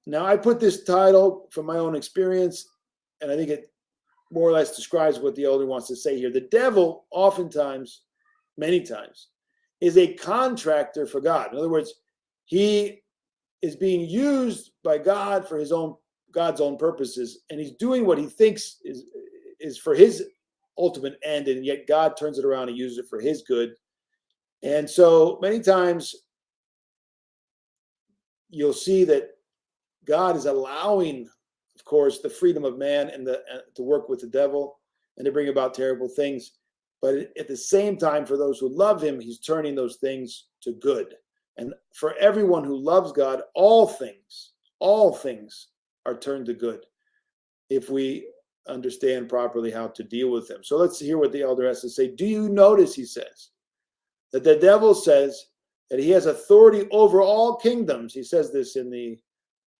Now, I put this title from my own experience, and I think it more or less describes what the elder wants to say here. The devil, oftentimes, many times, is a contractor for God. In other words, he is being used by God for God's own purposes, and he's doing what he thinks is for his ultimate end, and yet God turns it around and uses it for his good. And so many times you'll see that God is allowing, of course, the freedom of man and to work with the devil and to bring about terrible things. But at the same time, for those who love him, he's turning those things to good. And for everyone who loves God, all things are turned to good if we understand properly how to deal with them. So let's hear what the elder has to say. Do you notice, he says, that the devil says that he has authority over all kingdoms? He says this in the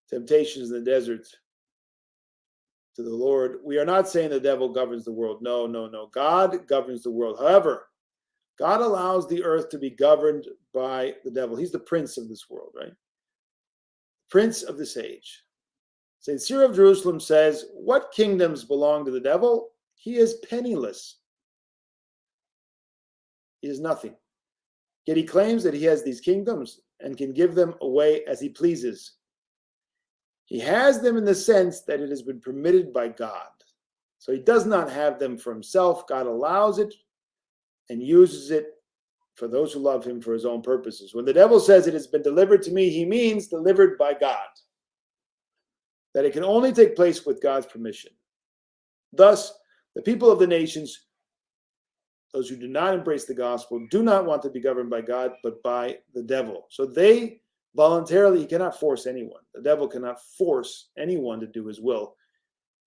Temptations in the Desert to the Lord. We are not saying the devil governs the world. No. God governs the world. However, God allows the earth to be governed by the devil. He's the prince of this world, right? Prince of this age. St. Cyril of Jerusalem says, what kingdoms belong to the devil? He is penniless. He is nothing. Yet he claims that he has these kingdoms and can give them away as he pleases. He has them in the sense that it has been permitted by God. So he does not have them for himself. God allows it and uses it for those who love him for his own purposes. When the devil says it has been delivered to me, he means delivered by God. That it can only take place with God's permission. Thus, the people of the nations, those who do not embrace the gospel, do not want to be governed by God, but by the devil. So they voluntarily, he cannot force anyone. The devil cannot force anyone to do his will.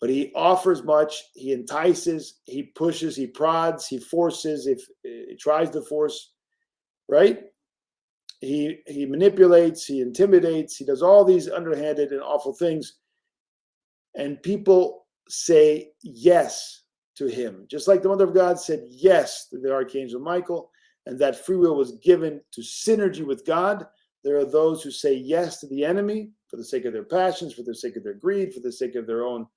But he offers much, he entices, he pushes, he prods, he forces, if he tries to force, right? He manipulates, he intimidates, he does all these underhanded and awful things. And people say yes to him. Just like the Mother of God said yes to the Archangel Michael, and that free will was given to synergy with God. There are those who say yes to the enemy for the sake of their passions, for the sake of their greed, for the sake of their own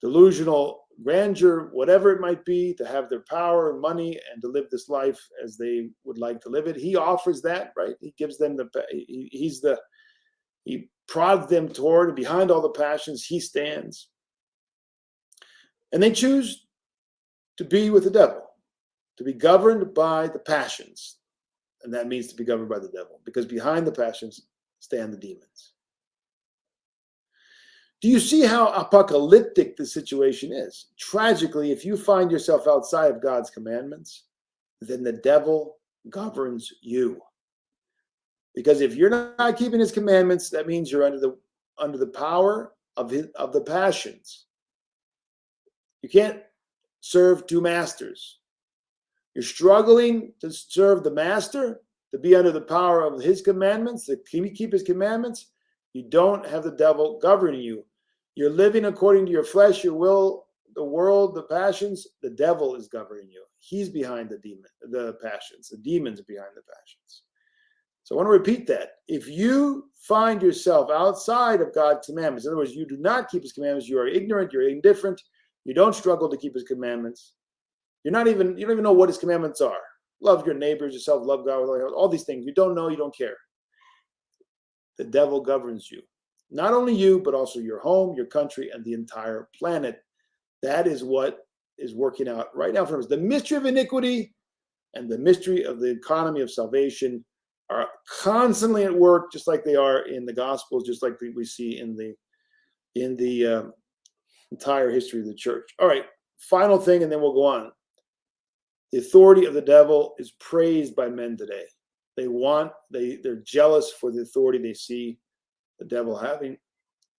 delusional grandeur, whatever it might be, to have their power and money and to live this life as they would like to live it. He offers that, right? He gives them he prods them toward, and behind all the passions, he stands. And they choose to be with the devil, to be governed by the passions. And that means to be governed by the devil, because behind the passions stand the demons. Do you see how apocalyptic the situation is? Tragically, if you find yourself outside of God's commandments, then the devil governs you. Because if you're not keeping his commandments, that means you're under the power of the passions. You can't serve two masters. You're struggling to serve the master, to be under the power of his commandments, to keep his commandments. You don't have the devil governing you. You're living according to your flesh, your will, the world, the passions. The devil is governing you. He's behind the passions. The demons are behind the passions. So I want to repeat that. If you find yourself outside of God's commandments, in other words, you do not keep his commandments, you are ignorant, you're indifferent, you don't struggle to keep his commandments. You don't even know what his commandments are. Love your neighbors, yourself, love God, all these things. You don't know, you don't care. The devil governs you. Not only you, but also your home, your country, and the entire planet. That is what is working out right now for us. The mystery of iniquity and the mystery of the economy of salvation are constantly at work, just like they are in the Gospels, just like we see in the entire history of the church. All right, final thing, and then we'll go on. The authority of the devil is praised by men today. They're jealous for the authority they see the devil having.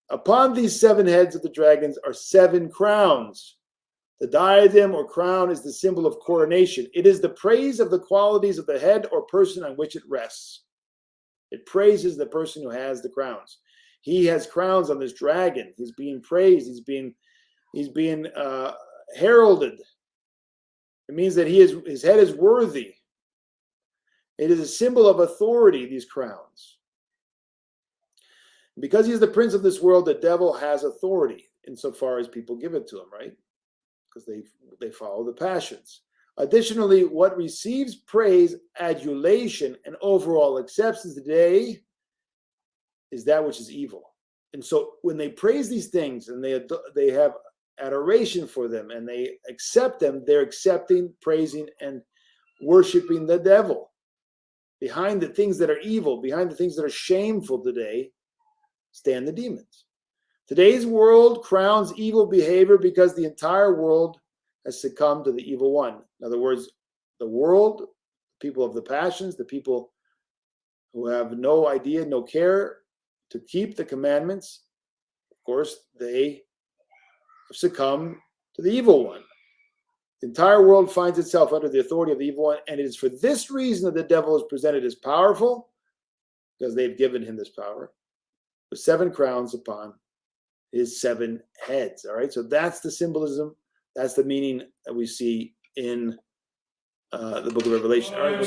Upon these 7 heads of the dragons are 7 crowns. The diadem or crown is the symbol of coronation. It is the praise of the qualities of the head or person on which it rests. It praises the person who has the crowns. He has crowns on this dragon. He's being praised. He's being heralded. It means that his head is worthy. It is a symbol of authority, these crowns. Because he's the prince of this world, the devil has authority insofar as people give it to him, right? Because they follow the passions. Additionally, what receives praise, adulation, and overall acceptance today is that which is evil. And so when they praise these things and they have adoration for them and they accept them, they're accepting, praising, and worshiping the devil. Behind the things that are evil, behind the things that are shameful today, stand the demons. Today's world crowns evil behavior because the entire world has succumbed to the evil one. In other words, the world, people of the passions, the people who have no idea, no care to keep the commandments, of course, they succumb to the evil one. The entire world finds itself under the authority of the evil one, and it is for this reason that the devil is presented as powerful, because they've given him this power, with 7 crowns upon his 7 heads. All right, so that's the symbolism, that's the meaning that we see in the book of Revelation. All right.